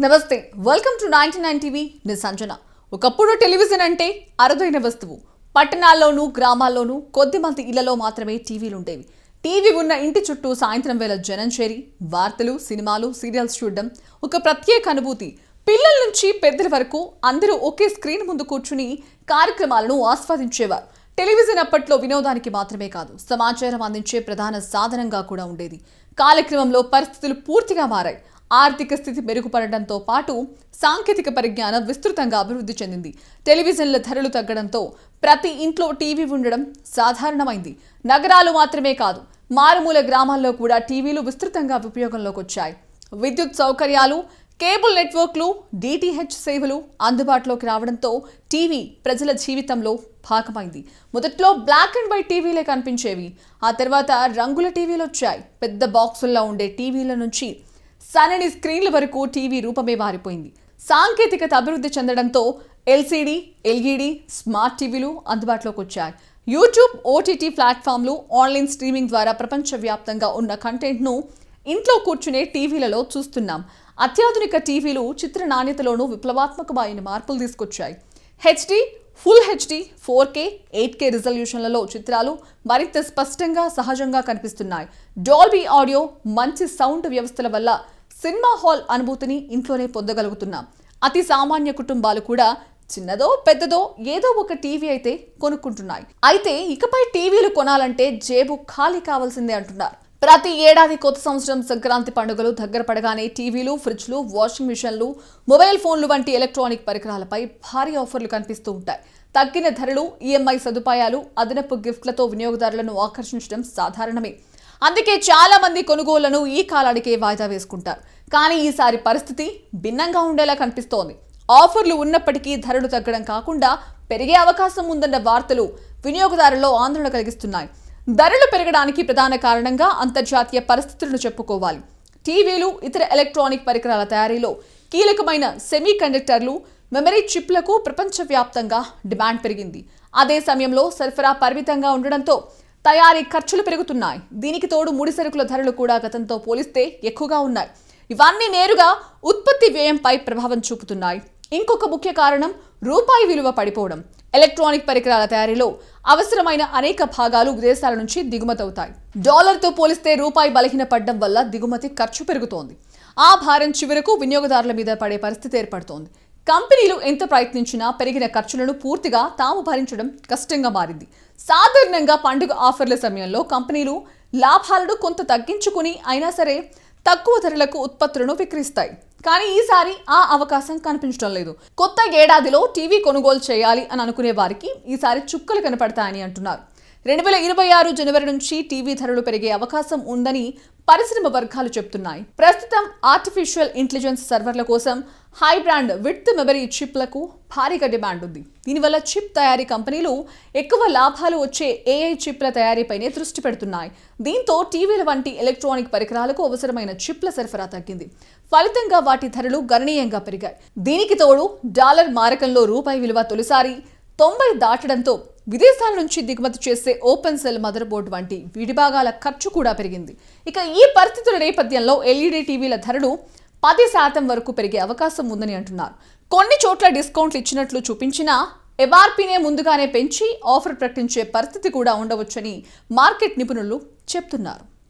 నమస్తే, welcome to 99 TV. నేను సంజన. ఒకప్పుడు టెలివిజన్ అంటే అరుదైన వస్తువు. పట్టణాల్లోనూ గ్రామాల్లోనూ కొద్దిమంది ఇళ్లలో మాత్రమే టీవీలు ఉండేవి. టీవీ ఉన్న ఇంటి చుట్టూ సాయంత్రం వేళ జనం చేరి వార్తలు, సినిమాలు, సీరియల్స్ చూడడం ఒక ప్రత్యేక అనుభూతి. పిల్లల నుంచి పెద్దల వరకు అందరూ ఒకే స్క్రీన్ ముందు కూర్చుని కార్యక్రమాలను ఆస్వాదించేవారు. టెలివిజన్ అప్పట్లో వినోదానికి మాత్రమే కాదు, సమాచారం అందించే ప్రధాన సాధనంగా కూడా ఉండేది. కాలక్రమంలో పరిస్థితులు పూర్తిగా మారాయి. ఆర్థిక స్థితి మెరుగుపడడంతో పాటు సాంకేతిక పరిజ్ఞానం విస్తృతంగా అభివృద్ధి చెందింది. టెలివిజన్ల ధరలు తగ్గడంతో ప్రతి ఇంట్లో టీవీ ఉండడం సాధారణమైంది. నగరాలు మాత్రమే కాదు, మారుమూల గ్రామాల్లో కూడా టీవీలు విస్తృతంగా ఉపయోగంలోకి వచ్చాయి. విద్యుత్ సౌకర్యాలు, కేబుల్ నెట్వర్క్లు, డిటిహెచ్ సేవలు అందుబాటులోకి రావడంతో టీవీ ప్రజల జీవితంలో భాగమైంది. మొదట్లో బ్లాక్ అండ్ వైట్ టీవీలే కనిపించేవి. ఆ తర్వాత రంగుల టీవీలు వచ్చాయి. పెద్ద బాక్సుల్లో ఉండే టీవీల నుంచి సన్నని స్క్రీన్ల వరకు టీవీ రూపమే మారిపోయింది. సాంకేతికత అభివృద్ధి చెందడంతో ఎల్సీడీ, ఎల్ఈడీ, స్మార్ట్ టీవీలు అందుబాటులోకి వచ్చాయి. యూట్యూబ్, ఓటీటీ ప్లాట్ఫామ్లు, ఆన్లైన్ స్ట్రీమింగ్ ద్వారా ప్రపంచవ్యాప్తంగా ఉన్న కంటెంట్ను ఇంట్లో కూర్చునే టీవీలలో చూస్తున్నాం. అత్యాధునిక టీవీలు చిత్ర నాణ్యతలోనూ విప్లవాత్మకమైన మార్పులు తీసుకొచ్చాయి. HD, full HD, 4K, 8K రిజల్యూషన్లలో చిత్రాలు మరింత స్పష్టంగా, సహజంగా కనిపిస్తున్నాయి. డాల్బీ ఆడియో, మంచి సౌండ్ వ్యవస్థల వల్ల సినిమా హాల్ అనుభూతిని ఇంట్లోనే పొందగలుగుతున్నాం. అతి సామాన్య కుటుంబాలు కూడా చిన్నదో పెద్దదో ఏదో ఒక టీవీ అయితే కొనుక్కుంటున్నాయి. అయితే ఇకపై టీవీలు కొనాలంటే జేబు ఖాళీ కావాల్సిందే అంటున్నారు. ప్రతి ఏడాది కొత్త సంవత్సరం, సంక్రాంతి పండుగలు దగ్గర పడగానే టీవీలు, ఫ్రిడ్జ్లు, వాషింగ్ మిషన్లు, మొబైల్ ఫోన్లు వంటి ఎలక్ట్రానిక్ పరికరాలపై భారీ ఆఫర్లు కనిపిస్తూ ఉంటాయి. తగ్గిన ధరలు, ఈఎంఐ సదుపాయాలు, అదనపు గిఫ్ట్లతో వినియోగదారులను ఆకర్షించడం సాధారణమే. అందుకే చాలా మంది కొనుగోళ్లను ఈ కాలానికే వాయిదా వేసుకుంటారు. కానీ ఈసారి పరిస్థితి భిన్నంగా ఉండేలా కనిపిస్తోంది. ఆఫర్లు ఉన్నప్పటికీ ధరలు తగ్గడం కాకుండా పెరిగే అవకాశం ఉందన్న వార్తలు వినియోగదారుల్లో ఆందోళన కలిగిస్తున్నాయి. ధరలు పెరగడానికి ప్రధాన కారణంగా అంతర్జాతీయ పరిస్థితులను చెప్పుకోవాలి. టీవీలు, ఇతర ఎలక్ట్రానిక్ పరికరాల తయారీలో కీలకమైన సెమీ కండక్టర్లు, మెమరీ చిప్లకు ప్రపంచవ్యాప్తంగా డిమాండ్ పెరిగింది. అదే సమయంలో సరఫరా పరిమితంగా ఉండడంతో తయారీ ఖర్చులు పెరుగుతున్నాయి. దీనికి తోడు ముడి సరుకుల ధరలు కూడా గతంతో పోలిస్తే ఎక్కువగా ఉన్నాయి. ఇవన్నీ నేరుగా ఉత్పత్తి వ్యయంపై ప్రభావం చూపుతున్నాయి. ఇంకొక ముఖ్య కారణం రూపాయి విలువ పడిపోవడం. ఎలక్ట్రానిక్ పరికరాల తయారీలో అవసరమైన అనేక భాగాలు విదేశాల నుంచి దిగుమతవుతాయి. డాలర్తో పోలిస్తే రూపాయి బలహీనపడడం వల్ల దిగుమతి ఖర్చు పెరుగుతోంది. ఆ భారం చివరకు వినియోగదారుల మీద పడే పరిస్థితి ఏర్పడుతోంది. కంపెనీలు ఎంత ప్రయత్నించినా పెరిగిన ఖర్చులను పూర్తిగా తాము భరించడం కష్టంగా మారింది. సాధారణంగా పండుగ ఆఫర్ల సమయంలో కంపెనీలు లాభాలను కొంత తగ్గించుకుని అయినా సరే తక్కువ ధరలకు ఉత్పత్తులను విక్రయిస్తాయి. కానీ ఈసారి ఆ అవకాశం కనిపించడం లేదు. కొత్త ఏడాదిలో టీవీ కొనుగోలు చేయాలి అని అనుకునే వారికి ఈసారి చుక్కలు కనపడతాయని అంటున్నారు. 2026 జనవరి నుంచి టీవీ ధరలు పెరిగే అవకాశం ఉందని పరిశ్రమ వర్గాలు చెబుతున్నాయి. ప్రస్తుతం ఆర్టిఫిషియల్ ఇంటెలిజెన్స్ సర్వర్ల కోసం హై బ్రాండ్ విడ్త్ మెమరీ చిప్లకు భారీగా డిమాండ్ ఉంది. దీనివల్ల చిప్ తయారీ కంపెనీలు ఎక్కువ లాభాలు వచ్చే ఏఐ చిప్ల తయారీపైనే దృష్టి పెడుతున్నాయి. దీంతో టీవీల వంటి ఎలక్ట్రానిక్ పరికరాలకు అవసరమైన చిప్ల సరఫరా తగ్గింది. ఫలితంగా వాటి ధరలు గణనీయంగా పెరిగాయి. దీనికి తోడు డాలర్ మారకంలో రూపాయి విలువ తొలిసారి 90 దాటడంతో విదేశాల నుంచి దిగుమతి చేసే ఓపెన్ సెల్ మదర్ బోర్డు వంటి విడిభాగాల ఖర్చు కూడా పెరిగింది. ఇక ఈ పరిస్థితుల నేపథ్యంలో ఎల్ఈడీ టీవీల ధరలు 10% వరకు పెరిగే అవకాశం ఉందని అంటున్నారు. కొన్ని చోట్ల డిస్కౌంట్లు ఇచ్చినట్లు చూపించినా ఎంఆర్పీనే ముందుగానే పెంచి ఆఫర్ ప్రకటించే పరిస్థితి కూడా ఉండవచ్చని మార్కెట్ నిపుణులు చెప్తున్నారు.